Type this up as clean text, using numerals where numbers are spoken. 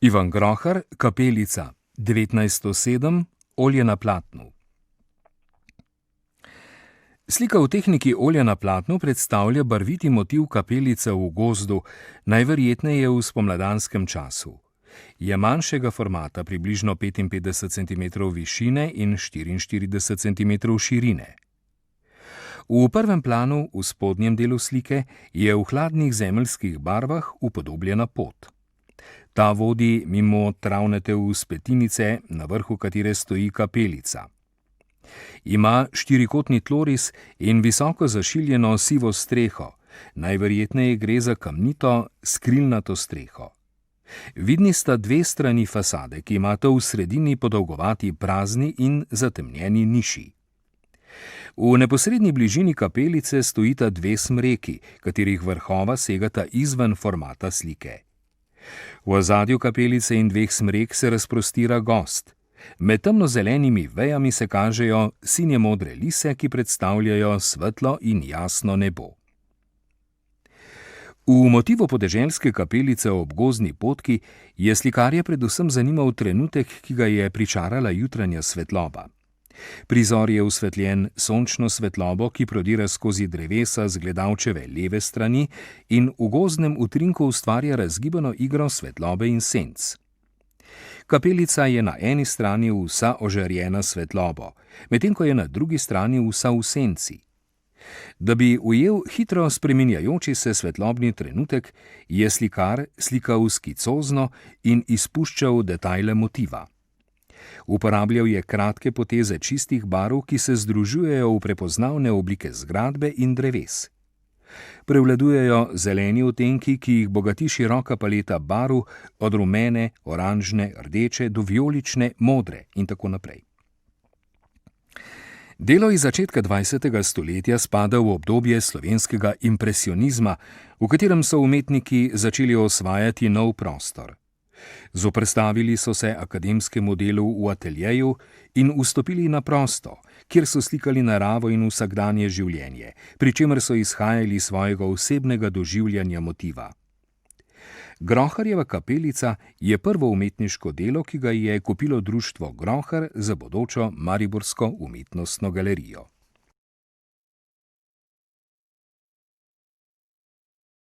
Ivan Grohar, Kapelica, 1907, olje na platnu. Slika v tehniki olja na platnu predstavlja barviti motiv kapelice v gozdu, najverjetneje v spomladanskem času. Je manjšega formata, približno 55 cm višine in 44 cm širine. V prvem planu, v spodnjem delu slike, je v hladnih zemeljskih barvah upodobljena pot. Ta vodi mimo travnate vzpetinice, na vrhu katere stoji kapelica. Ima štirikotni tloris in visoko zašiljeno sivo streho, najverjetneje gre za kamnito, skrilnato streho. Vidni sta dve strani fasade, ki imata v sredini podolgovati prazni in zatemnjeni niši. V neposredni bližini kapelice stojita dve smreki, katerih vrhova segata izven formata slike. V ozadju kapelice in dveh smrek se razprostira gozd. Med temnozelenimi vejami se kažejo sinje-modre lise, ki predstavljajo svetlo in jasno nebo. V motivu podeželske kapelice ob gozdni potki je slikarja predvsem zanimal trenutek, ki ga je pričarala jutranja svetloba. Prizor je osvetljen sončno svetlobo, ki prodira skozi drevesa z gledalčeve leve strani in v gozdnem utrinku ustvarja razgibano igro svetlobe in senc. Kapelica je na eni strani vsa ožarjena svetlobo, medtem ko je na drugi strani vsa v senci. Da bi ujel hitro spreminjajoči se svetlobni trenutek, je slikar slikal skicozno in izpuščal detajle motiva. Uporabljal je kratke poteze čistih barv, ki se združujejo v prepoznavne oblike zgradbe in dreves. Prevladujejo zeleni odtenki, ki jih bogati široka paleta barv, od rumene, oranžne, rdeče do vijolične, modre in tako naprej. Delo iz začetka 20. stoletja spada v obdobje slovenskega impresionizma, v katerem so umetniki začeli osvajati nov prostor. Zoperstavili so se akademskemu delu v ateljeju in vstopili na prosto, kjer so slikali naravo in vsakdanje življenje, pri čemer so izhajali svojega osebnega doživljanja motiva. Groharjeva kapelica je prvo umetniško delo, ki ga je kupilo društvo Grohar za bodočo mariborsko umetnostno galerijo.